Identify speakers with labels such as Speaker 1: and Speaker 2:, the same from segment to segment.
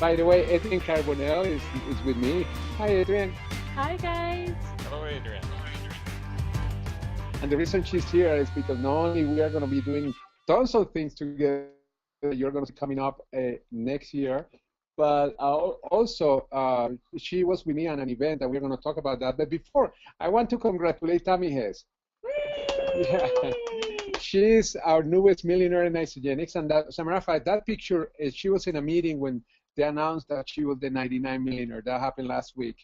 Speaker 1: by the way, Adrianne Carbonell is with me. Hi, Adrianne.
Speaker 2: Hi guys.
Speaker 3: Hello, Adrian.
Speaker 1: And the reason she's here is because not only we are going to be doing tons of things together that you're going to see coming up next year, but also she was with me on an event, and we're going to talk about that. But before, I want to congratulate Tammy Hess. Yeah. She's our newest millionaire in isogenics, and that, as a matter of fact, that picture, she was in a meeting when they announced that she was the 99 millionaire. That happened last week.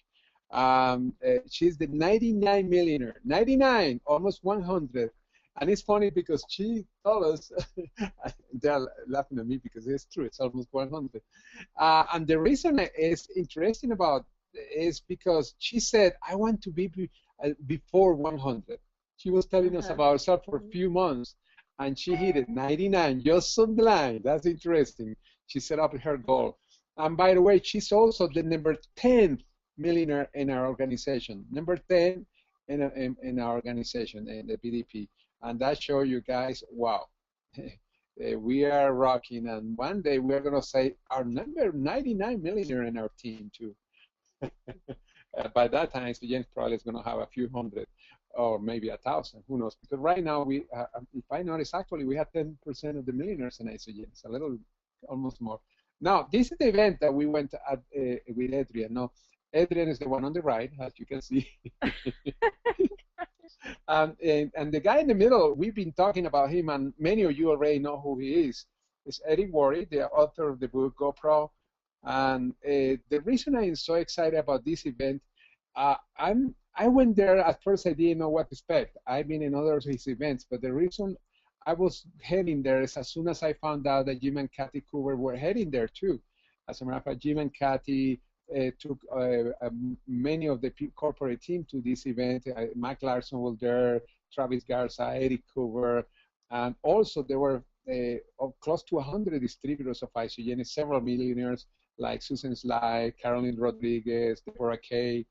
Speaker 1: She's the 99 millionaire, 99, almost 100. And it's funny because she told us, they're laughing at me because it's true, it's almost 100. And the reason is interesting about is because she said, I want to be before 100. She was telling us about herself for a few months, and she hit it, 99, just sublime. That's interesting. She set up her goal. And by the way, she's also the number 10 millionaire in our organization, number 10 in our organization, in the BDP. And that shows you guys, wow, we are rocking. And one day we're going to say our number 99 millionaire in our team, too. By that time, James probably is going to have a few hundred or maybe 1,000, who knows? Because right now, we, if I notice, actually, we have 10% of the millionaires in Isogens, a little, almost more. Now, this is the event that we went at with Adrianne. Now, Adrianne is the one on the right, as you can see. And the guy in the middle, we've been talking about him, and many of you already know who he is. It's Eddie Worry, the author of the book GoPro. And the reason I'm so excited about this event, I went there at first. I didn't know what to expect. I've been in other of his events, but the reason I was heading there is as soon as I found out that Jim and Kathy Coover were heading there too. As a matter of fact, Jim and Kathy took many of the corporate team to this event. Mike Larson was there, Travis Garza, Eric Coover, and also there were close to 100 distributors of Isogenics, several millionaires like Susan Sly, Caroline Rodriguez, Deborah Kay,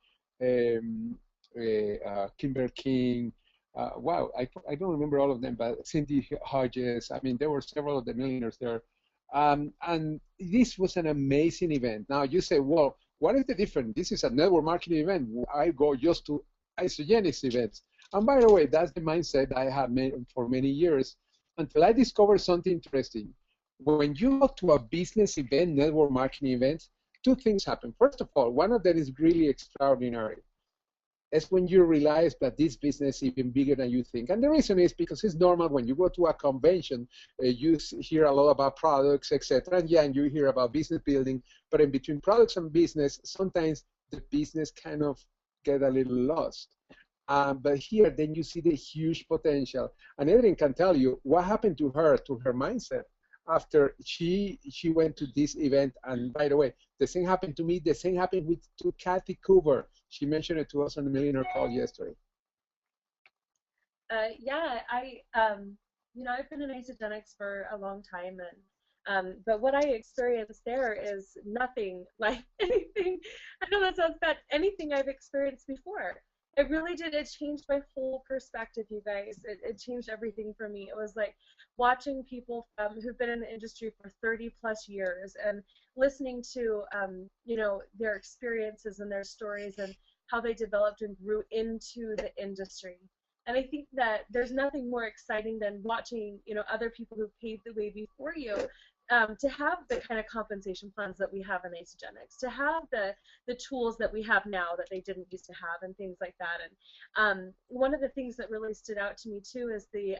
Speaker 1: Kimber King. Wow, I don't remember all of them, but Cindy Hodges. I mean, there were several of the millionaires there. And this was an amazing event. Now, you say, well, what is the difference? This is a network marketing event. I go just to Isogenics events. And by the way, that's the mindset I have made for many years until I discovered something interesting. When you go to a business event, network marketing event, two things happen. First of all, one of them is really extraordinary. It's when you realize that this business is even bigger than you think. And the reason is because it's normal when you go to a convention, you hear a lot about products, etc. And yeah, and you hear about business building. But in between products and business, sometimes the business kind of get a little lost. But here, then you see the huge potential. And Adrianne can tell you what happened to her mindset, after she went to this event. And by the way, the same happened to me. The same happened to Kathy Coover. She mentioned it to us on the Millionaire Call yesterday.
Speaker 2: Yeah, you know, I've been in isogenics for a long time, and but what I experienced there is nothing like anything. I know that sounds bad. Anything I've experienced before. It really did. It changed my whole perspective, you guys. It changed everything for me. It was like watching people who've been in the industry for 30 plus years and listening to, you know, their experiences and their stories and how they developed and grew into the industry. And I think that there's nothing more exciting than watching, you know, other people who paved the way before you to have the kind of compensation plans that we have in Isogenics, to have the tools that we have now that they didn't used to have, and things like that. And one of the things that really stood out to me too is the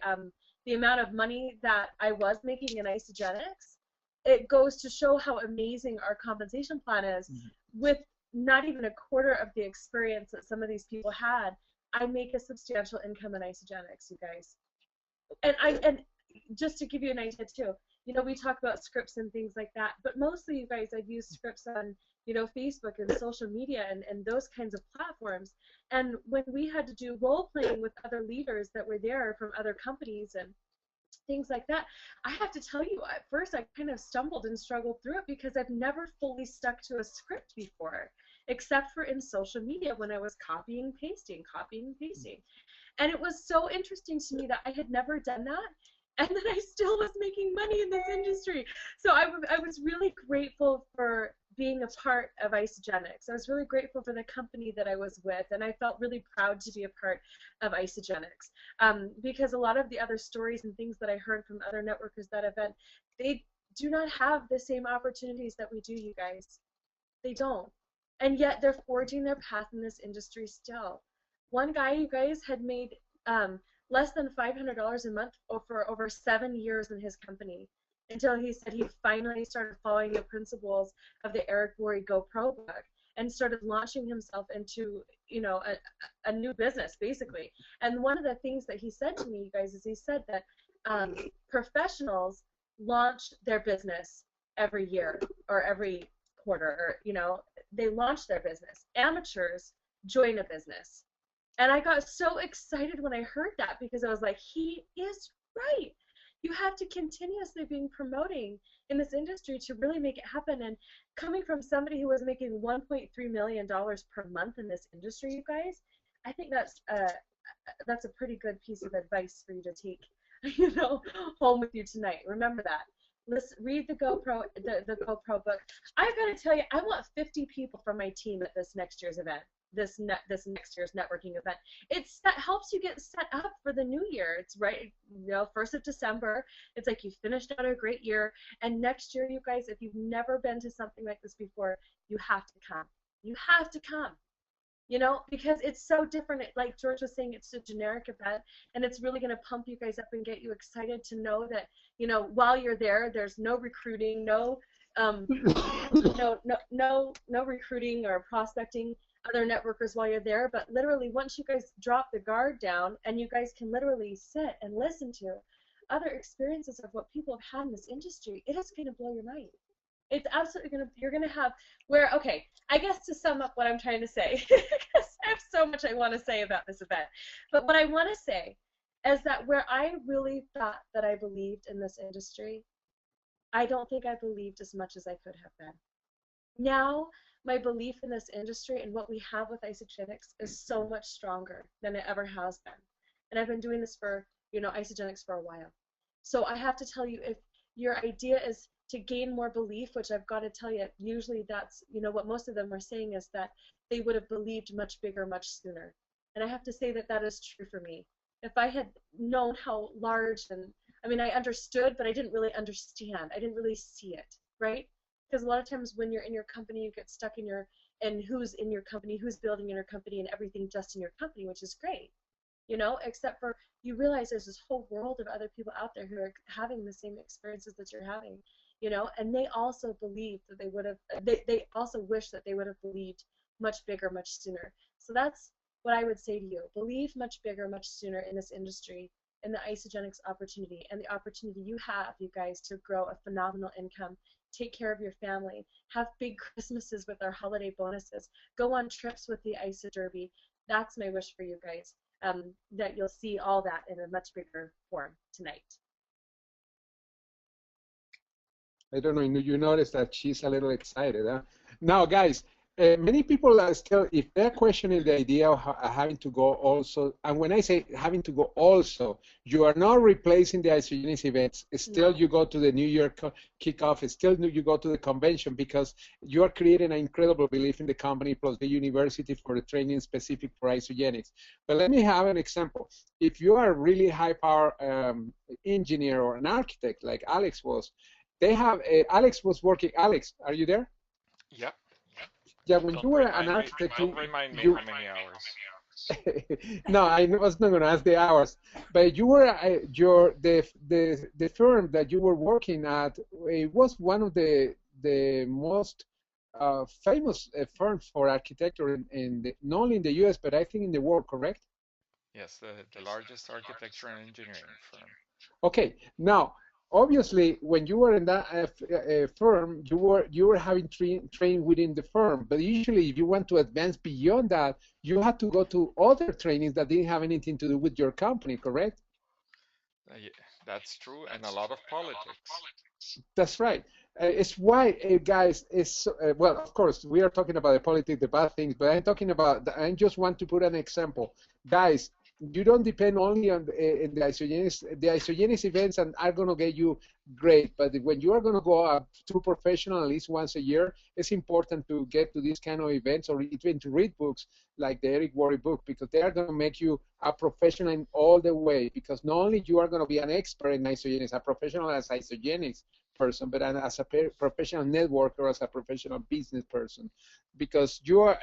Speaker 2: amount of money that I was making in Isogenics. It goes to show how amazing our compensation plan is. With not even a quarter of the experience that some of these people had, I make a substantial income in Isogenics, you guys. And just to give you an idea too, you know, we talk about scripts and things like that, but mostly, you guys, I've used scripts on, you know, Facebook and social media and those kinds of platforms. And when we had to do role playing with other leaders that were there from other companies and things like that, I have to tell you, at first I kind of stumbled and struggled through it because I've never fully stuck to a script before, except for in social media when I was copying, pasting. And it was so interesting to me that I had never done that, and then I still was making money in this industry. So I was really grateful for being a part of Isogenics. I was really grateful for the company that I was with, and I felt really proud to be a part of Isogenics, because a lot of the other stories and things that I heard from other networkers that event, they do not have the same opportunities that we do, you guys. They don't. And yet they're forging their path in this industry still. One guy, you guys, had made less than $500 a month for over 7 years in his company, until he said he finally started following the principles of the Eric Worre GoPro book and started launching himself into, you know, a new business, basically. And one of the things that he said to me, you guys, is he said that professionals launch their business every year or every quarter, or, you know, they launch their business. Amateurs join a business. And I got so excited when I heard that, because I was like, he is right. You have to continuously be promoting in this industry to really make it happen. And coming from somebody who was making $1.3 million per month in this industry, you guys, I think that's a pretty good piece of advice for you to take, you know, home with you tonight. Remember that. Read the GoPro book. I've got to tell you, I want 50 people from my team at this next year's event. This next year's networking event. That helps you get set up for the new year. It's right, you know, 1st of December. It's like you finished out a great year, and next year, you guys, if you've never been to something like this before, you have to come. You have to come. You know, because it's so different. Like George was saying, it's a generic event, and it's really going to pump you guys up and get you excited to know that, you know, while you're there, there's no recruiting, no recruiting or prospecting other networkers while you're there. But literally, once you guys drop the guard down and you guys can literally sit and listen to other experiences of what people have had in this industry, it is going to blow your mind. It's absolutely going to, you're going to have, okay, I guess to sum up what I'm trying to say, because I have so much I want to say about this event, but what I want to say is that where I really thought that I believed in this industry, I don't think I believed as much as I could have been. Now, my belief in this industry and what we have with Isogenics is so much stronger than it ever has been. And I've been doing this for, you know, Isogenics for a while. So I have to tell you, if your idea is to gain more belief, which I've got to tell you, usually that's, you know, what most of them are saying is that they would have believed much bigger, much sooner. And I have to say that that is true for me. If I had known how large, and I mean, I understood, but I didn't really understand. I didn't really see it, right? Because a lot of times when you're in your company, you get stuck in and who's in your company, who's building in your company, and everything just in your company, which is great, you know, except for you realize there's this whole world of other people out there who are having the same experiences that you're having, you know, and they also believe that they would have, they also wish that they would have believed much bigger, much sooner. So that's what I would say to you. Believe much bigger, much sooner in this industry, in the Isogenics opportunity, and the opportunity you have, you guys, to grow a phenomenal income, take care of your family, have big Christmases with our holiday bonuses, go on trips with the Iso Derby. That's my wish for you guys, that you'll see all that in a much bigger form tonight.
Speaker 1: I don't know, you notice that she's a little excited, huh? Now, guys, many people are still, if they're questioning the idea of having to go also, and when I say having to go also, you are not replacing the Isogenics events. It's still, you go to the New Year kickoff. It's still you go to the convention, because you are creating an incredible belief in the company plus the university for the training specific for Isogenics. But let me have an example. If you are a really high power engineer or an architect like Alex was, they have, Alex was working, Alex, are you there?
Speaker 3: Yep.
Speaker 1: Yeah, when you were an architect,
Speaker 3: don't remind me how many hours.
Speaker 1: No, I was not going to ask the hours, but you were the firm that you were working at. It was one of the most famous firms for architecture not only in the U.S. but I think in the world. Correct?
Speaker 3: Yes, the largest architecture and engineering firm.
Speaker 1: Okay, now. Obviously, when you were in that firm, you were having training within the firm. But usually, if you want to advance beyond that, you had to go to other trainings that didn't have anything to do with your company. Correct?
Speaker 3: Yeah, that's true, and a lot of politics.
Speaker 1: That's right. It's why, guys, well, of course, we are talking about the politics, the bad things, but I'm talking about, I just want to put an example. Guys, you don't depend only on in the isogenics. The isogenics events and are going to get you great, but when you are going to go to professional at least once a year, it's important to get to these kind of events or even to read books like the Eric Worre book, because they are going to make you a professional in all the way, because not only you are going to be an expert in isogenics, a professional as isogenics person, but as a professional networker, as a professional business person, because you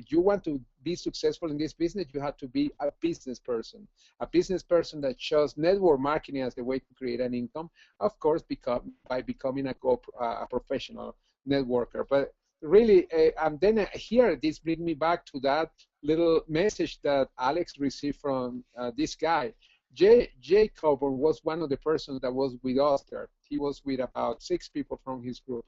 Speaker 1: you want to be successful in this business, you have to be a business person that shows network marketing as the way to create an income, of course, by becoming a professional networker. But really, and then here, this brings me back to that little message that Alex received from this guy. Jay Coburn was one of the persons that was with us there. He was with about 6 people from his group.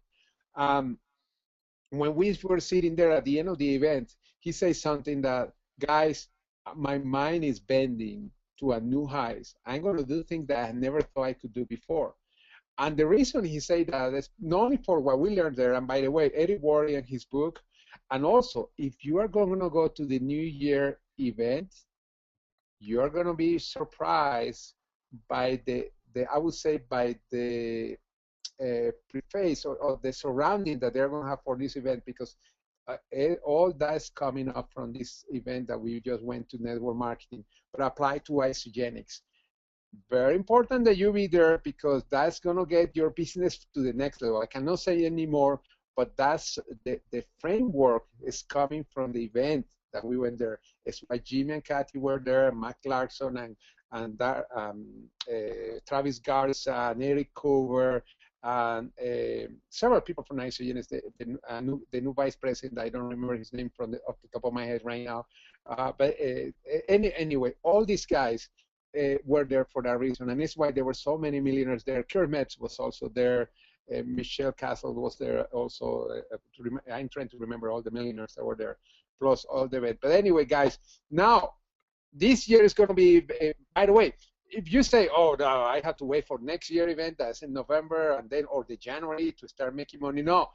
Speaker 1: When we were sitting there at the end of the event, he said something that, guys, my mind is bending to a new heights. I'm going to do things that I never thought I could do before. And the reason he said that is not only for what we learned there, and by the way, Eric Worre and his book, and also if you are going to go to the New Year event, you're going to be surprised by I would say by the preface or the surrounding that they're going to have for this event, because all that's coming up from this event that we just went to, network marketing, but apply to isogenics. Very important that you be there, because that's going to get your business to the next level. I cannot say anymore, but that's the framework is coming from the event that we went there. It's why Jimmy and Kathy were there, Matt Clarkson and Travis Garza and Eric Cover, and several people from Isogenics, the new vice president, I don't remember his name off the top of my head right now. But anyway, all these guys were there for that reason, and it's why there were so many millionaires there. Kurt Metz was also there. Michelle Castle was there also. I'm trying to remember all the millionaires that were there, plus all the event. But anyway, guys, now this year is going to be, by the way, if you say, oh, no, I have to wait for next year event that's in November and then or the January to start making money, no.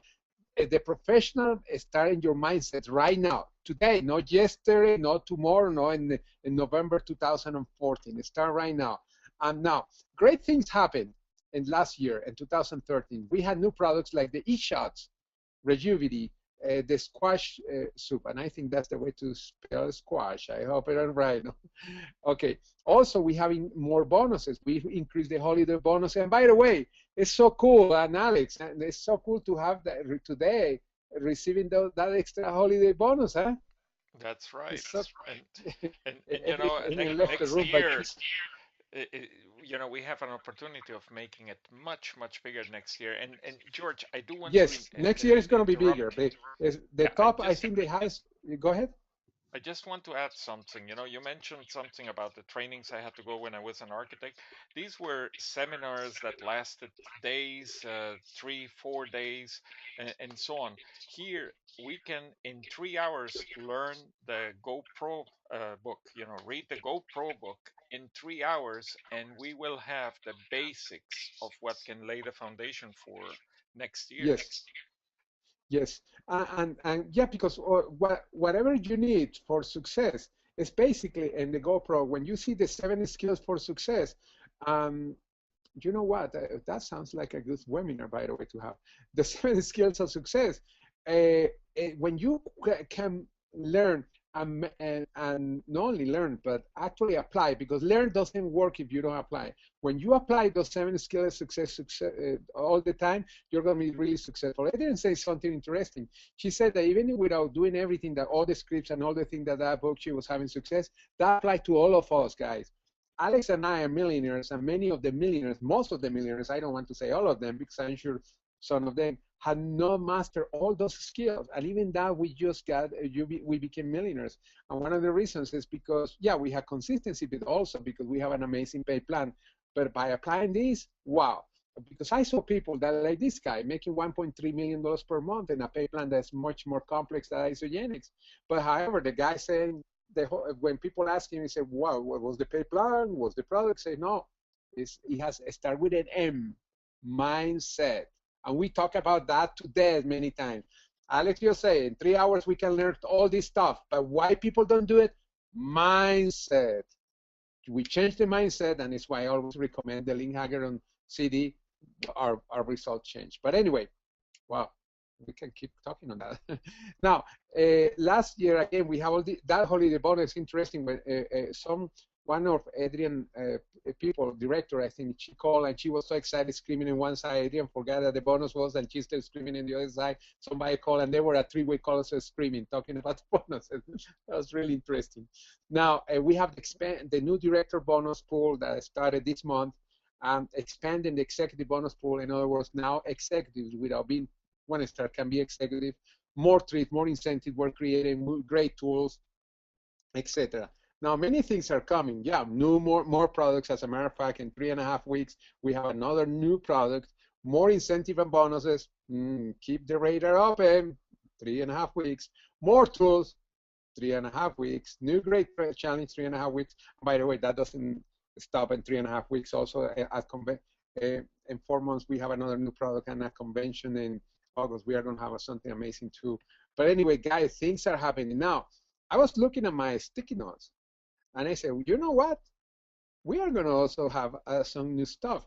Speaker 1: The professional start in your mindset right now, today, not yesterday, not tomorrow, no, in November 2014. Start right now. And now, great things happened in last year, in 2013. We had new products like the e-shots, Rejuvity, the squash soup, and I think that's the way to spell squash. I hope I'm right. Okay. Also, we having more bonuses. We increased the holiday bonus. And by the way, it's so cool, and Alex, and it's so cool to have that today receiving that extra holiday bonus, huh?
Speaker 3: That's right.
Speaker 1: So,
Speaker 3: And you know, next year, you know, we have an opportunity of making it much, much bigger next year. And George, I do want
Speaker 1: yes,
Speaker 3: to
Speaker 1: next year is going to be bigger. The
Speaker 3: Yeah,
Speaker 1: top, I think, the highest. Go ahead.
Speaker 3: I just want to add something. You know, you mentioned something about the trainings I had to go when I was an architect. These were seminars that lasted days, 3, 4 days, and so on. Here, we can, in 3 hours, learn the GoPro book. You know, read the GoPro book in 3 hours, and we will have the basics of what can lay the foundation for next year.
Speaker 1: Yes. Yes, and yeah, because whatever you need for success is basically in the GoPro. When you see the 7 skills for success, you know what? That sounds like a good webinar, by the way, to have the 7 skills of success. When you can learn and not only learn, but actually apply, because learn doesn't work if you don't apply. When you apply those 7 skills of success all the time, you're going to be really successful. I didn't say something interesting. She said that even without doing everything, that all the scripts and all the things that book, she was having success. That applied to all of us, guys. Alex and I are millionaires, and many of the millionaires, most of the millionaires, I don't want to say all of them, because I'm sure some of them had not mastered all those skills, and even that we just got, we became millionaires. And one of the reasons is because, yeah, we have consistency, but also because we have an amazing pay plan. But by applying this, wow, because I saw people that like this guy making $1.3 million per month in a pay plan that's much more complex than isogenics. But however, the guy saying, when people ask him, he said, wow, what was the pay plan? Was the product? Say, no, he has started with an M, mindset. And we talk about that to death many times. Alex, you're saying 3 hours we can learn all this stuff, but why people don't do it? mindset. We changed the mindset, and it's why I always recommend the Lean Hackathon CD. Our results change. But anyway, wow, we can keep talking on that. Now, last year again, we have all that holiday bonus. Interesting. When one of Adrianne people, director, I think she called and she was so excited, screaming on one side. Adrianne forgot that the bonus was, and she's still screaming on the other side. Somebody called, and they were at three-way calls screaming, talking about the bonuses. That was really interesting. Now we have the new director bonus pool that started this month. Expanding the executive bonus pool. In other words, now executives without being one star can be executive. More treat, more incentive. We're creating great tools, etc. Now, many things are coming. Yeah, more products. As a matter of fact, in 3.5 weeks, we have another new product, more incentive and bonuses. Keep the radar open. 3.5 weeks. More tools. 3.5 weeks. New great challenge. 3.5 weeks. By the way, that doesn't stop in 3.5 weeks. Also, in 4 months, we have another new product and a convention in August. We are going to have something amazing too. But anyway, guys, things are happening now. I was looking at my sticky notes, and I said, you know what? We are going to also have some new stuff.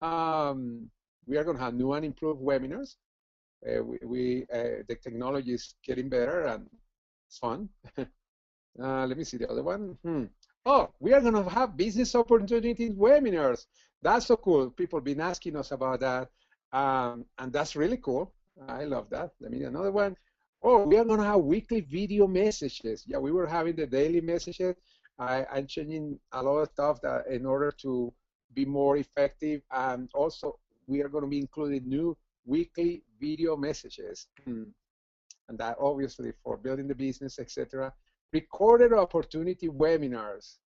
Speaker 1: We are going to have new and improved webinars. The technology is getting better, and it's fun. Let me see the other one. Oh, we are going to have business opportunities webinars. That's so cool. People have been asking us about that, and that's really cool. I love that. Let me another one. Oh, we are going to have weekly video messages. Yeah, we were having the daily messages. I'm changing a lot of stuff that in order to be more effective, and also we are going to be including new weekly video messages, and that obviously for building the business, etc. Recorded opportunity webinars.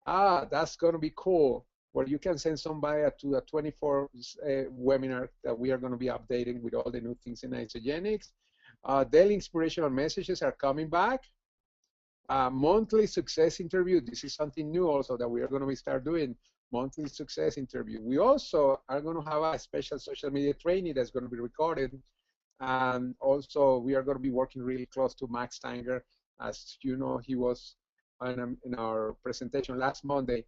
Speaker 1: That's going to be cool, where you can send somebody to a 24 webinar that we are going to be updating with all the new things in isogenics. Daily inspirational messages are coming back. Monthly success interview. This is something new also that we are going to start doing. Monthly success interview. We also are going to have a special social media training that's going to be recorded. And also we are going to be working really close to Max Steiner. As you know, he was in our presentation last Monday.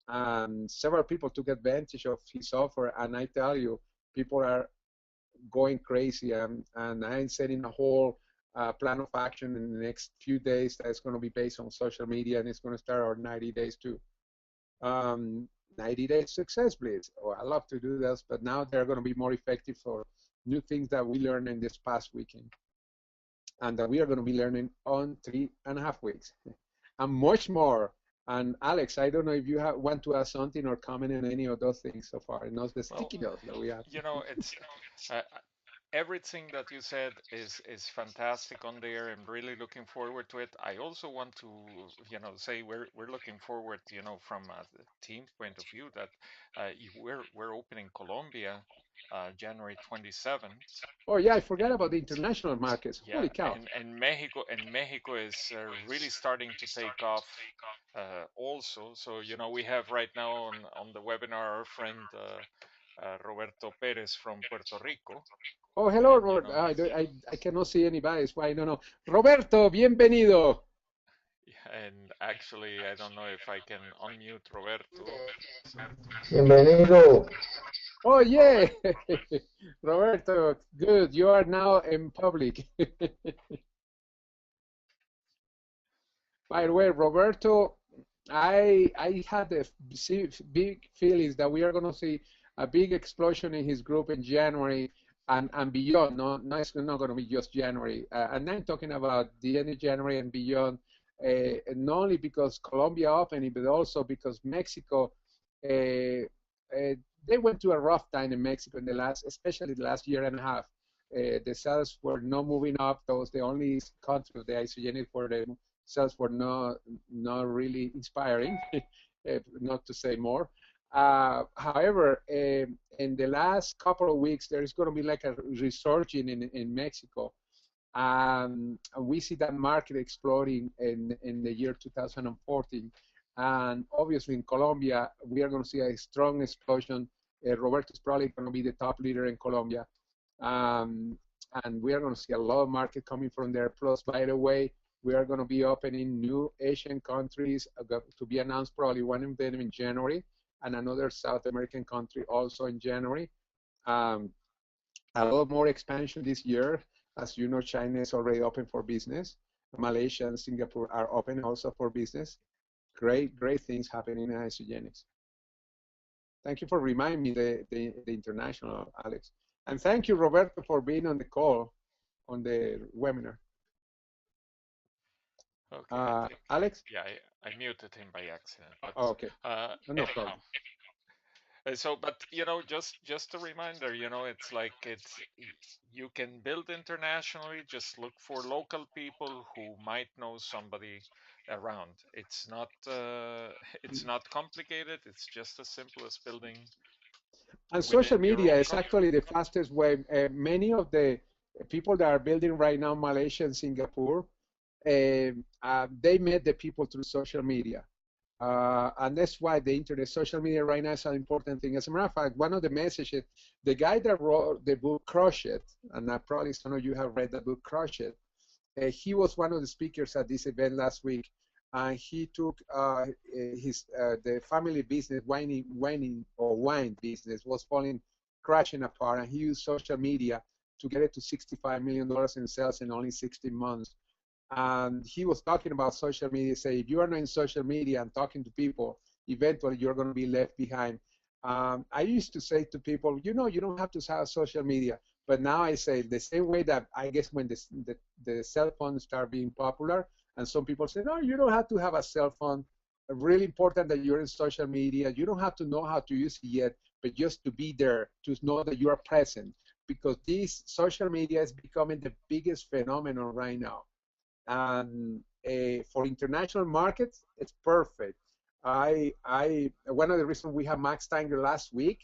Speaker 1: And several people took advantage of his offer. And I tell you, people are going crazy. And I'm setting a whole plan of action in the next few days that's going to be based on social media, and it's going to start our 90 days too. 90 days success, please. Oh, I love to do this, but now they're going to be more effective for new things that we learned in this past weekend, and that we are going to be learning on 3.5 weeks, and much more. And Alex, I don't know if you want to add something or comment on any of those things so far. And the sticky notes that we have.
Speaker 3: You know, it's everything that you said is fantastic on there. I'm really looking forward to it. I also want to, say we're looking forward, from the team point of view, that we're opening Colombia January 27th.
Speaker 1: Oh yeah, I forgot about the international markets.
Speaker 3: Yeah,
Speaker 1: Holy cow!
Speaker 3: And Mexico is really starting to take off also. So we have right now on the webinar our friend Roberto Perez from Puerto Rico.
Speaker 1: Oh, hello, Robert. I cannot see anybody, so I don't know. Roberto, bienvenido.
Speaker 3: And actually, I don't know if I can unmute Roberto.
Speaker 4: Bienvenido.
Speaker 1: Oh, yeah. Roberto, good. You are now in public. By the way, Roberto, I had the big feelings that we are going to see a big explosion in his group in January and beyond. No, it's not going to be just January. And I'm talking about the end of January and beyond, not only because Colombia opening, but also because Mexico, they went through a rough time in Mexico in especially the last year and a half. The sales were not moving up. That was the only country of the isogenic where the sales were not really inspiring, not to say more. However, in the last couple of weeks, there is going to be like a resurging in Mexico. We see that market exploding in the year 2014. And obviously in Colombia, we are going to see a strong explosion. Roberto is probably going to be the top leader in Colombia. And we are going to see a lot of market coming from there. Plus, by the way, We are going to be opening new Asian countries to be announced, probably one of them in January, and another South American country also in January. Um, a lot more expansion this year. As you know, China is already open for business. Malaysia and Singapore are open also for business. Great, great things happening in Isogenics. Thank you for reminding me the international, Alex. And thank you, Roberto, for being on the call, on the webinar.
Speaker 3: Okay, I think,
Speaker 1: Alex?
Speaker 3: yeah, I muted him by accident. But,
Speaker 1: oh, okay. No
Speaker 3: anyhow,
Speaker 1: problem.
Speaker 3: So, but just a reminder, it's like you can build internationally. Just look for local people who might know somebody around. It's not complicated. It's just as simple as building
Speaker 1: And
Speaker 3: within
Speaker 1: social
Speaker 3: your
Speaker 1: media
Speaker 3: own
Speaker 1: is
Speaker 3: country.
Speaker 1: actually the fastest way. Many of the people that are building right now, Malaysia and Singapore, they met the people through social media. And that's why the internet, social media right now is an important thing. As a matter of fact, one of the messages, the guy that wrote the book Crush It, and probably some of you have read the book Crush It, he was one of the speakers at this event last week. And he took the family business, wine business was crashing apart, and he used social media to get it to $65 million in sales in only 16 months. And he was talking about social media, say if you are not in social media and talking to people, eventually you're going to be left behind. I used to say to people, you don't have to have social media, but now I say the same way that I guess when the cell phones start being popular, and some people say, no, you don't have to have a cell phone. Really important that you're in social media. You don't have to know how to use it yet, but just to be there, to know that you are present, because this social media is becoming the biggest phenomenon right now. And for international markets, it's perfect. One of the reasons we have Max Steiner last week,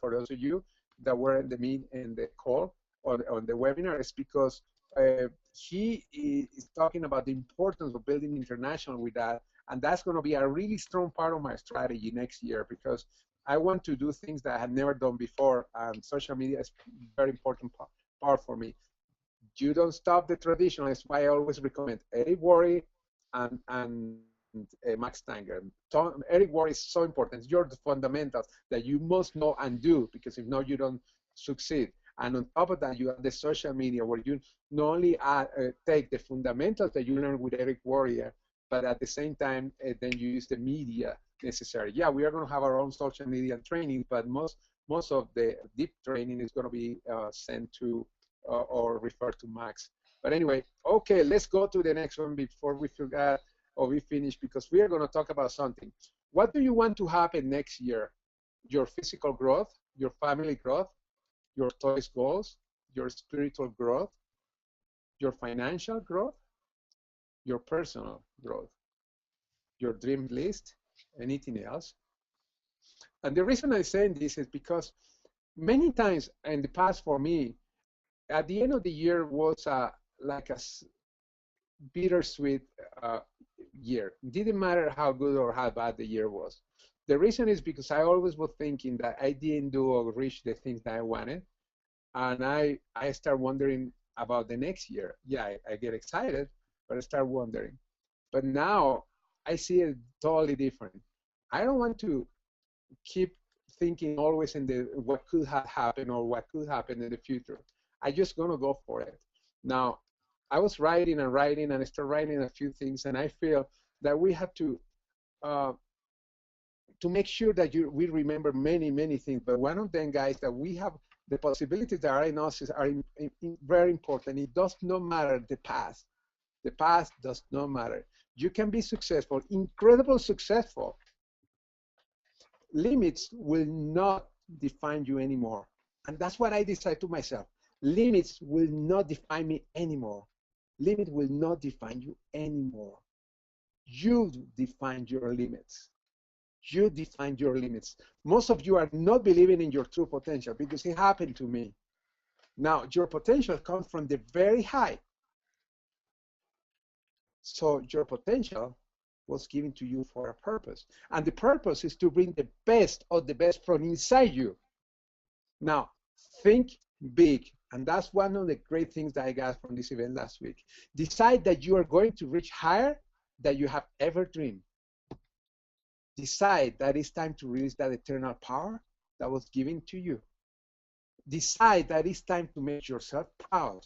Speaker 1: for those of you that were in the call on the webinar, is because he is talking about the importance of building international with that, and that's going to be a really strong part of my strategy next year, because I want to do things that I had never done before, and social media is a very important part for me. You don't stop the traditional. That's why I always recommend Eric Worre and Max Steiner. Eric Worre is so important. You're the fundamentals that you must know and do, because if not, you don't succeed. And on top of that, you have the social media, where you not only take the fundamentals that you learn with Eric Worre, but at the same time, then you use the media necessary. Yeah, we are going to have our own social media training, but most of the deep training is going to be sent to or refer to Max. But anyway, okay, let's go to the next one before we forget or we finish, because we are going to talk about something. What do you want to happen next year? Your physical growth, your family growth, your toys goals, your spiritual growth, your financial growth, your personal growth, your dream list, anything else? And the reason I'm saying this is because many times in the past for me, at the end of the year was like a bittersweet year. It didn't matter how good or how bad the year was. The reason is because I always was thinking that I didn't do or reach the things that I wanted, and I start wondering about the next year. Yeah, I get excited, but I start wondering. But now I see it totally different. I don't want to keep thinking always in the what could have happened or what could happen in the future. I just gonna go for it. Now, I was writing and writing, and I started writing a few things, and I feel that we have uh, to make sure that we remember many things. But one of them, guys, that we have the possibilities that are in us are very important. It does not matter the past. The past does not matter. You can be successful, incredible successful. Limits will not define you anymore. And that's what I decide to myself. Limits will not define me anymore. Limit will not define you anymore. You define your limits. You define your limits. Most of you are not believing in your true potential, because it happened to me. Now, your potential comes from the very high. So your potential was given to you for a purpose. And the purpose is to bring the best of the best from inside you. Now, think big And that's one of the great things that I got from this event last week. Decide that you are going to reach higher than you have ever dreamed. Decide that it's time to release that eternal power that was given to you. Decide that it's time to make yourself proud.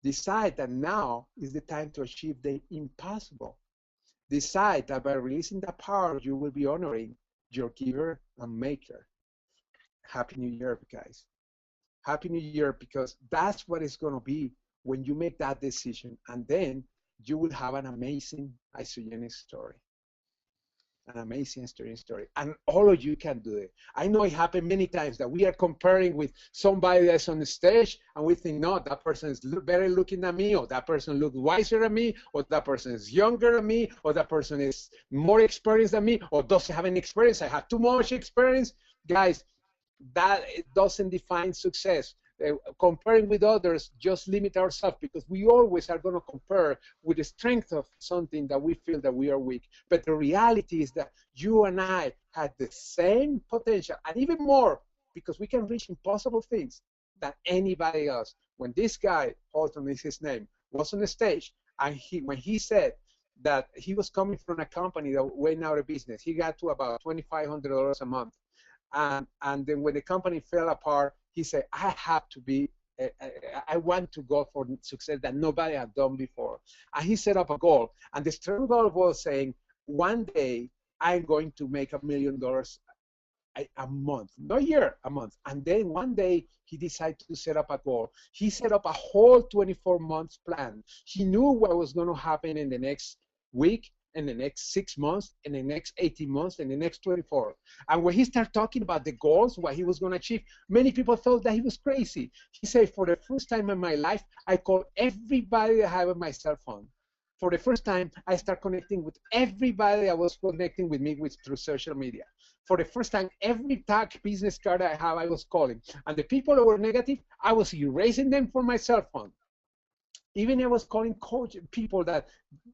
Speaker 1: Decide that now is the time to achieve the impossible. Decide that by releasing that power, you will be honoring your giver and maker. Happy New Year, guys. Happy New Year, because that's what it's going to be when you make that decision. And then you will have an amazing isogenic story. An amazing story. And all of you can do it. I know it happened many times that we are comparing with somebody that's on the stage and we think, no, that person is better looking than me, or that person looks wiser than me, or that person is younger than me, or that person is more experienced than me, or doesn't have any experience. I have too much experience. Guys, that doesn't define success. Comparing with others just limit ourselves, because we always are going to compare with the strength of something that we feel that we are weak. But the reality is that you and I had the same potential, and even more, because we can reach impossible things than anybody else. When this guy, Holton is his name, was on the stage, and when he said that he was coming from a company that went out of business, he got to about $2,500 a month. And then when the company fell apart, he said, I have to be, I want to go for success that nobody had done before. And he set up a goal. And the strong goal was saying, one day I'm going to make $1 million a month, not a year, a month. And then one day he decided to set up a goal. He set up a whole 24 months plan. He knew what was going to happen in the next week, in the next 6 months, in the next 18 months, in the next 24. And when he started talking about the goals, what he was going to achieve, many people thought that he was crazy. He said, for the first time in my life, I called everybody I have on my cell phone. For the first time, I start connecting with everybody that was connecting with me through social media. For the first time, every tag business card I have, I was calling. And the people that were negative, I was erasing them from my cell phone. Even I was calling people that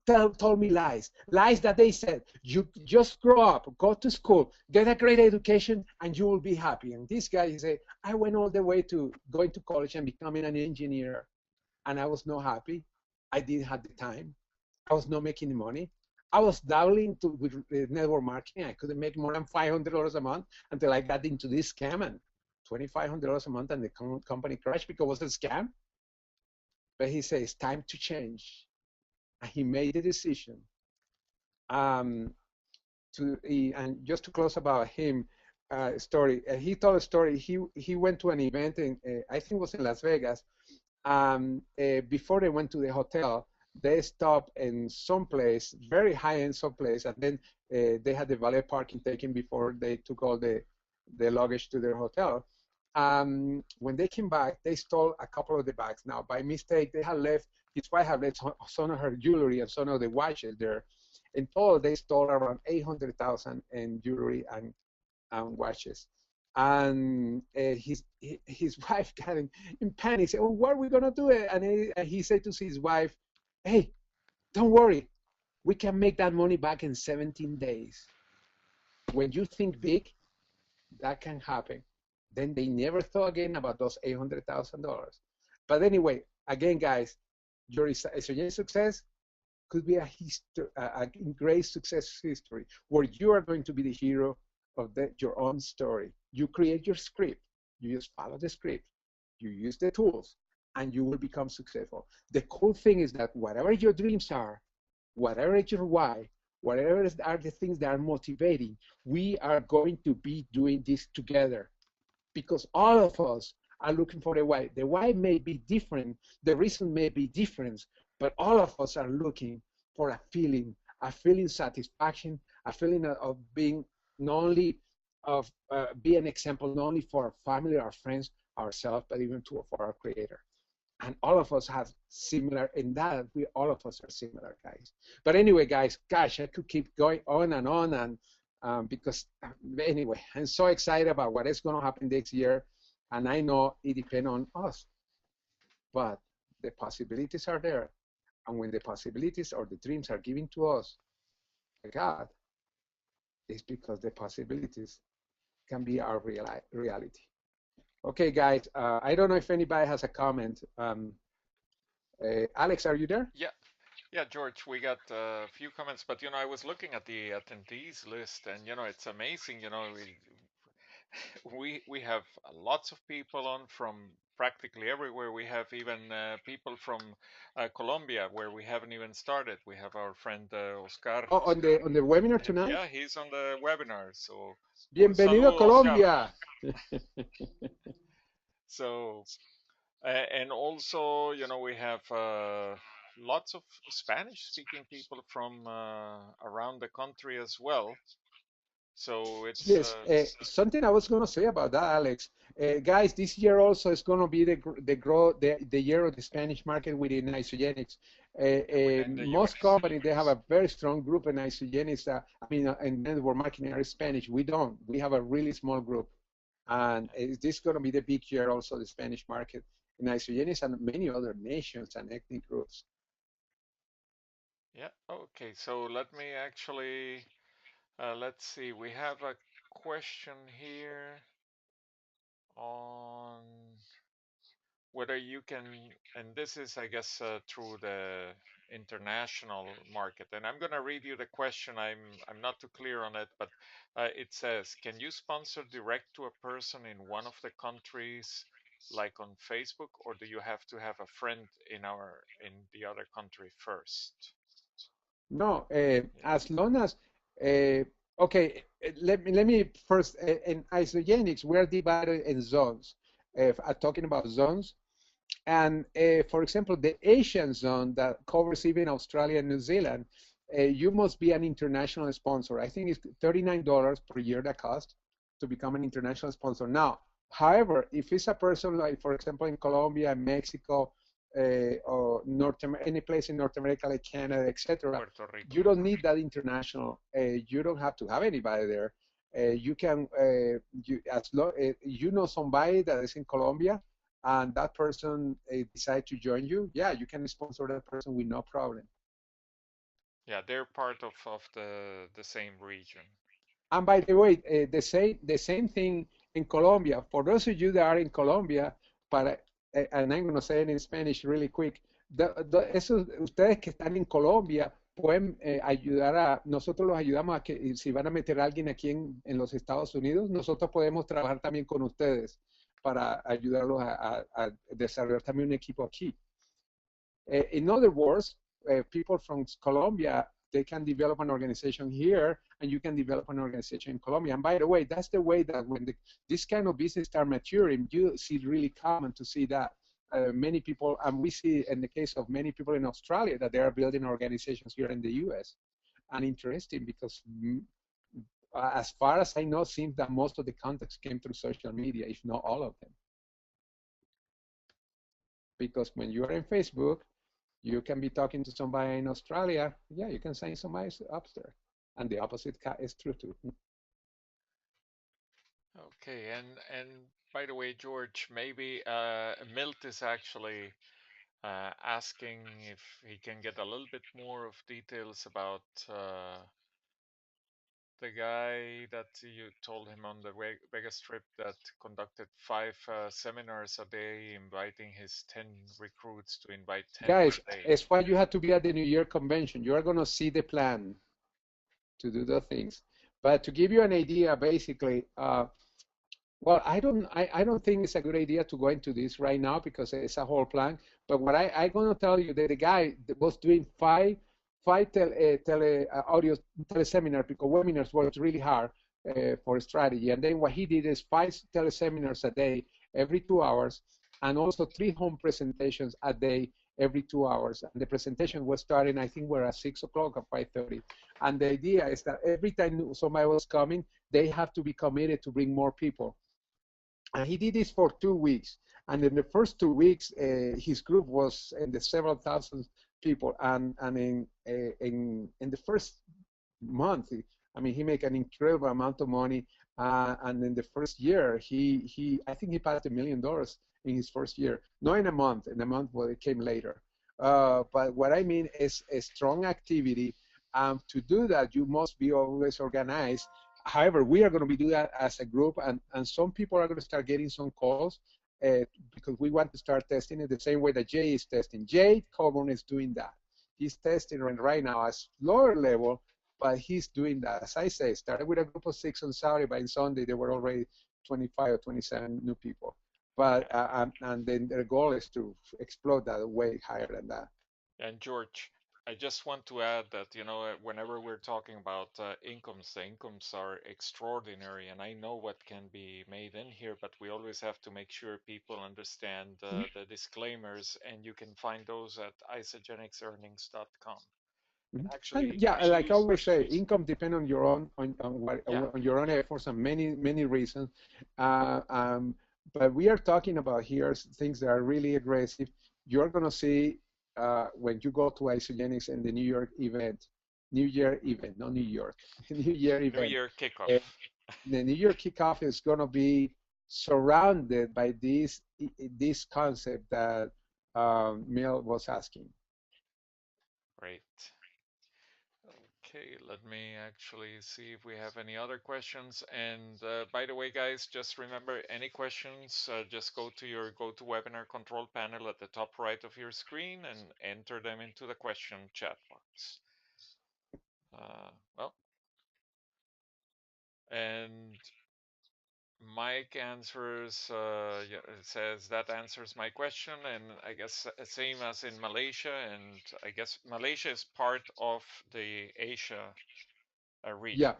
Speaker 1: told me lies that they said, you just grow up, go to school, get a great education, and you will be happy. And this guy said, I went all the way to going to college and becoming an engineer, and I was not happy. I didn't have the time. I was not making money. I was dabbling with network marketing. I couldn't make more than $500 a month until I got into this scam, and $2,500 a month, and the company crashed because it was a scam. But he says, it's time to change. And he made the decision. And just to close about him, story, he told a story. He went to an event in, I think it was in Las Vegas. Before they went to the hotel, they stopped in some place, very high-end someplace, and then they had the valet parking taken before they took all the luggage to their hotel. When they came back, they stole a couple of the bags. Now, by mistake, they had left, his wife had left some of her jewelry and some of the watches there. In total, they stole around $800,000 in jewelry and watches. And his wife got in panic. He said, oh, what are we going to do? And he said to his wife, hey, don't worry. We can make that money back in 17 days. When you think big, that can happen. Then they never thought again about those $800,000. But anyway, again, guys, your esogenic success could be a great success history where you are going to be the hero of your own story. You create your script. You just follow the script. You use the tools, and you will become successful. The cool thing is that whatever your dreams are, whatever is your why, whatever are the things that are motivating, we are going to be doing this together. Because all of us are looking for the why. The why may be different, the reason may be different, but all of us are looking for a feeling satisfaction, a feeling of being not only of be an example not only for our family, our friends, ourselves, but even for our Creator. And all of us have similar in that. All of us are similar, guys. But anyway, guys, gosh, I could keep going on and because anyway, I'm so excited about what is going to happen next year, and I know it depends on us. But the possibilities are there, and when the possibilities or the dreams are given to us by God, it's because the possibilities can be our reality. Okay, guys, I don't know if anybody has a comment. Alex, are you there?
Speaker 3: Yeah, yeah, George, we got a few comments, but I was looking at the attendees list, and it's amazing. We have lots of people on from practically everywhere. We have even people from Colombia, where we haven't even started. We have our friend Oscar.
Speaker 1: Oh, on the webinar tonight?
Speaker 3: Yeah, he's on the webinar. So, un
Speaker 1: Bienvenido a
Speaker 3: saludo, Oscar.
Speaker 1: Colombia.
Speaker 3: So, and also, we have lots of Spanish-speaking people from around the country as well. So it's
Speaker 1: Yes, something I was going to say about that, Alex. Guys, this year also is going to be the year of the Spanish market within isogenics.
Speaker 3: within the
Speaker 1: Most
Speaker 3: US.
Speaker 1: companies they have a very strong group in isogenics. And then we're marketing our Spanish. We don't. We have a really small group, and this is going to be the big year also the Spanish market in isogenics and many other nations and ethnic groups.
Speaker 3: Yeah. Okay. So let me actually let's see. We have a question here on whether you can, and this is, I guess, through the international market. And I'm going to read you the question. I'm not too clear on it, but it says, can you sponsor direct to a person in one of the countries, like on Facebook, or do you have to have a friend in the other country first?
Speaker 1: No,
Speaker 3: Yeah.
Speaker 1: as long as okay, let me first in isogenics we're divided in zones. If I'm talking about zones, and for example, the Asian zone that covers even Australia and New Zealand, you must be an international sponsor. I think it's $39 per year that cost to become an international sponsor. Now, however, if it's a person like, for example, in Colombia, Mexico, or any place in North America like Canada, etc., you don't need that international. You don't have to have anybody there. You can, you know somebody that is in Colombia, and that person decide to join you, yeah, you can sponsor that person with no problem.
Speaker 3: Yeah, they're part of the same region.
Speaker 1: And by the way, the same thing in Colombia. For those of you that are in Colombia, and I'm going to say it in Spanish really quick, ustedes que están en Colombia pueden ayudar nosotros los ayudamos a que si van a meter a alguien aquí en los Estados Unidos, nosotros podemos trabajar también con ustedes para ayudarlos a desarrollar también un equipo aquí. In other words, people from Colombia, they can develop an organization here, and you can develop an organization in Colombia. And by the way, that's the way that when this kind of business start maturing, you see it really common to see that many people, and we see in the case of many people in Australia, that they are building organizations here in the US. And interesting because as far as I know, seems that most of the contacts came through social media, if not all of them. Because when you are in Facebook, you can be talking to somebody in Australia. Yeah, you can sign somebody up there. And the opposite is true too.
Speaker 3: Okay, and by the way, George, maybe Milt is actually asking if he can get a little bit more of details about the guy that you told him on the Vegas trip that conducted 5 seminars a day, inviting his 10 recruits to invite 10
Speaker 1: Guys,
Speaker 3: per day.
Speaker 1: it's why you have to be at the New Year convention. You are going to see the plan to do the things. But to give you an idea, basically, well, I don't think it's a good idea to go into this right now because it's a whole plan. But what I'm going to tell you that the guy that was doing five audio teleseminar because webinars was really hard for strategy. And then what he did is 5 teleseminars a day, every 2 hours, and also 3 home presentations a day, every 2 hours. And the presentation was starting, I think, we're at 6 o'clock or 5:30. And the idea is that every time somebody was coming, they have to be committed to bring more people. And he did this for 2 weeks. And in the first 2 weeks, his group was in the several thousand people. And in the first month, I mean, he made an incredible amount of money. And in the first year, I think he passed $1 million in his first year. Not in a month. In a month, well, it came later. But what I mean is a strong activity. To do that, you must be always organized. However, we are going to be doing that as a group, and some people are going to start getting some calls because we want to start testing it the same way that Jay is testing. Jay Coburn is doing that. He's testing right now at lower level, but he's doing that. As I say, started with a group of 6 on Saturday, by Sunday there were already 25 or 27 new people. But and then their goal is to explode that way higher than that.
Speaker 3: And George, I just want to add that, whenever we're talking about incomes, the incomes are extraordinary, and I know what can be made in here, but we always have to make sure people understand the disclaimers, and you can find those at isagenixearnings.com. And
Speaker 1: Mhm. And
Speaker 3: actually,
Speaker 1: yeah, like I
Speaker 3: she's,
Speaker 1: always say, income depends on your own
Speaker 3: yeah,
Speaker 1: on your own efforts and many reasons. Uh, um, but we are talking about here things that are really aggressive. You're gonna see when you go to Isogenics and the New York event, New Year event, not New York, New Year
Speaker 3: New
Speaker 1: event.
Speaker 3: Year kickoff.
Speaker 1: Uh, the New Year kickoff is gonna be surrounded by this concept that Mel was asking.
Speaker 3: Great. Okay, let me actually see if we have any other questions. And by the way, guys, just remember any questions, just go to your GoToWebinar control panel at the top right of your screen and enter them into the question chat box. Well, and Mike answers, yeah, it says that answers my question, and I guess same as in Malaysia, and I guess Malaysia is part of the Asia
Speaker 1: Yeah,
Speaker 3: region.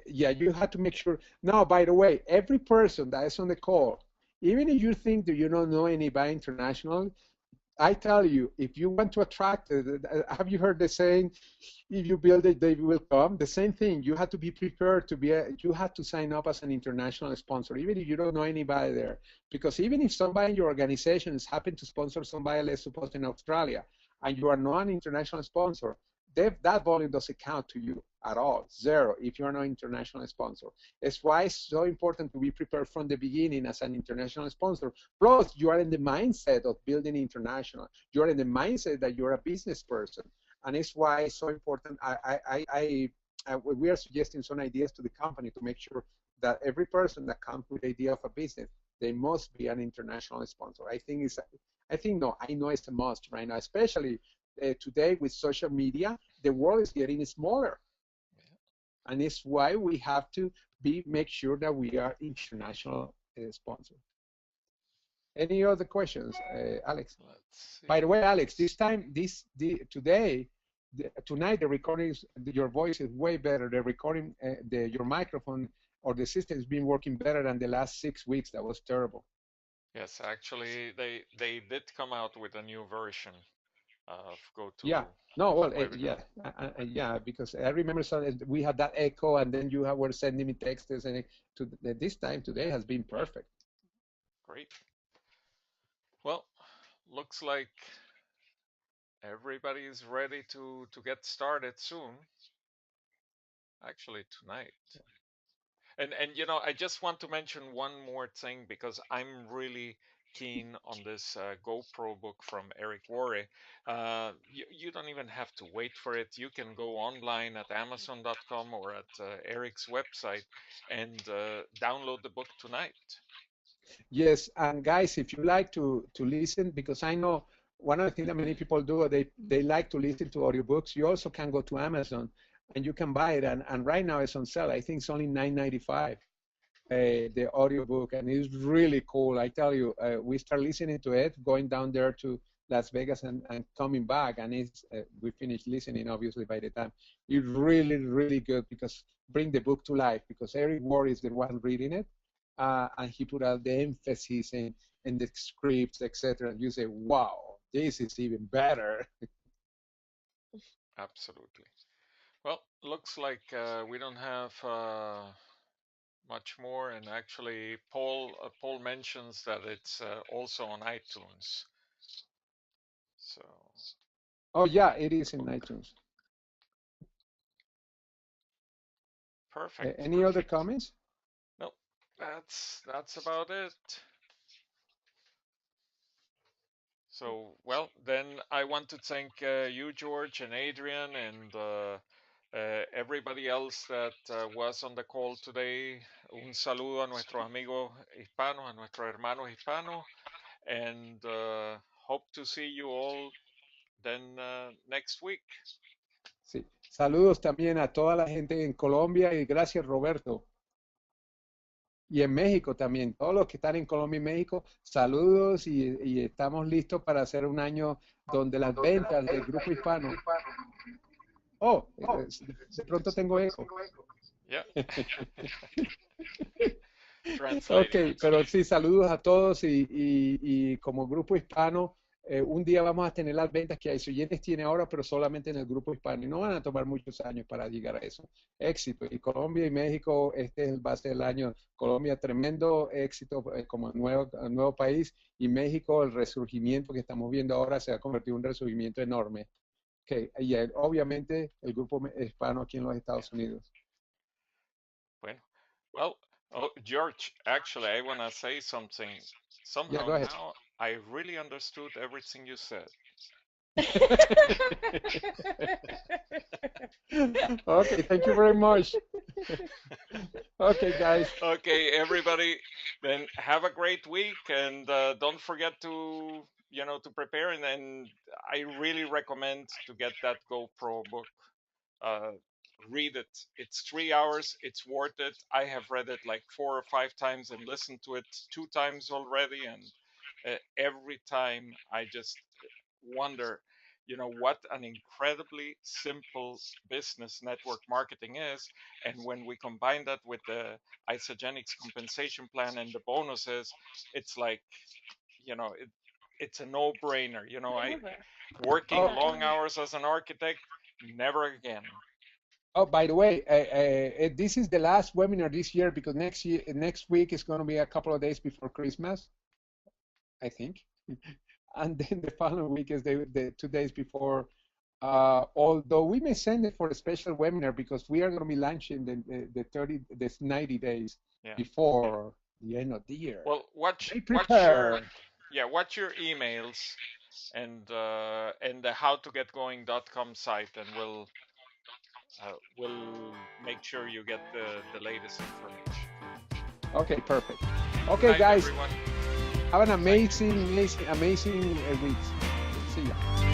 Speaker 1: yeah, you have to make sure. Now, by the way, every person that is on the call, even if you think that you don't know anybody international, I tell you, if you want to attract, have you heard the saying, if you build it, they will come? The same thing. You have to be prepared to you have to sign up as an international sponsor, even if you don't know anybody there. Because even if somebody in your organization is happen to sponsor somebody, let's suppose in Australia, and you are not an international sponsor, that volume doesn't count to you at all, zero, if you're not an international sponsor. It's why it's so important to be prepared from the beginning as an international sponsor. Plus, you are in the mindset of building international. You're in the mindset that you're a business person, and it's why it's so important. We are suggesting some ideas to the company to make sure that every person that comes with the idea of a business, they must be an international sponsor. I think no, I know it's a must right now, especially today with social media. The world is getting smaller, and it's why we have to make sure that we are international sponsor. Any other questions, Alex?
Speaker 3: Let's
Speaker 1: By the
Speaker 3: see.
Speaker 1: way, Alex, today, tonight, the recordings, your voice is way better. The recording, your microphone or the system has been working better than the last 6 weeks. That was terrible.
Speaker 3: Yes, actually, they did come out with a new version of
Speaker 1: Yeah. No, well,
Speaker 3: GoToWebinar.
Speaker 1: yeah, yeah, because I remember we had that echo, and then were sending me texts, and this time today has been perfect.
Speaker 3: Great. Well, looks like everybody's ready to get started soon. Actually, tonight. And I just want to mention one more thing because I'm really keen on this GoPro book from Eric Worre. You don't even have to wait for it. You can go online at Amazon.com or at Eric's website and download the book tonight.
Speaker 1: Yes, and guys, if you like to listen, because I know one of the things that many people do, they like to listen to audiobooks. You also can go to Amazon and you can buy it, and right now it's on sale. I think it's only $9.95, the audiobook, and it's really cool. I tell you, we start listening to it, going down there to Las Vegas and coming back, and we finished listening obviously by the time. It's really good because bring the book to life, because Eric Ward is the one reading it, and he put out the emphasis in the scripts, etc. And you say, wow, this is even better.
Speaker 3: Absolutely. Well, looks like we don't have much more. And actually, Paul mentions that it's also on iTunes. So
Speaker 1: Oh yeah,
Speaker 3: the
Speaker 1: it is
Speaker 3: the
Speaker 1: in
Speaker 3: book.
Speaker 1: iTunes.
Speaker 3: Perfect.
Speaker 1: Any other comments?
Speaker 3: No, that's about it. So, well, then I want to thank you, George and Adrian, and Everybody else that was on the call today, un saludo a nuestros amigos hispanos, a nuestros hermanos hispanos, and hope to see you all then next week.
Speaker 1: Sí. Saludos también a toda la gente en Colombia y gracias, Roberto. Y en México también, todos los que están en Colombia y México, saludos y estamos listos para hacer un año donde las ventas del grupo hispano. Oh, de pronto tengo eco.
Speaker 3: Yeah.
Speaker 1: Ok, pero sí, saludos a todos y como grupo hispano, un día vamos a tener las ventas que Oyentes tiene ahora, pero solamente en el grupo hispano y no van a tomar muchos años para llegar a eso. Éxito. Y Colombia y México, este es el base del año. Colombia, tremendo éxito como nuevo país y México, el resurgimiento que estamos viendo ahora se ha convertido en un resurgimiento enorme. Okay. Y obviamente el grupo hispano aquí en los Estados Unidos.
Speaker 3: Bueno, well, oh, George, actually, I want to say something. Somehow
Speaker 1: Yeah, go ahead.
Speaker 3: now I really understood everything you said.
Speaker 1: Okay, thank you very much. Okay, guys.
Speaker 3: Okay, everybody, then have a great week and don't forget to to prepare and I really recommend to get that GoPro book. Read it. It's 3 hours. It's worth it. I have read it like 4 or 5 times and listened to it 2 times already, and every time I just wonder, what an incredibly simple business network marketing is, and when we combine that with the Isogenics compensation plan and the bonuses, it's like, it's a no-brainer. I working long hours as an architect, never again.
Speaker 1: Oh, by the way, this is the last webinar this year because next week is going to be a couple of days before Christmas, I think, and then the following week is the 2 days before. Although we may send it for a special webinar because we are going to be launching the 90 days before the end of the year.
Speaker 3: Well, watch your emails and the howtogetgoing.com site, and we'll make sure you get the latest information.
Speaker 1: Okay, perfect. Okay,
Speaker 3: night,
Speaker 1: guys,
Speaker 3: everyone.
Speaker 1: have an amazing week. See ya.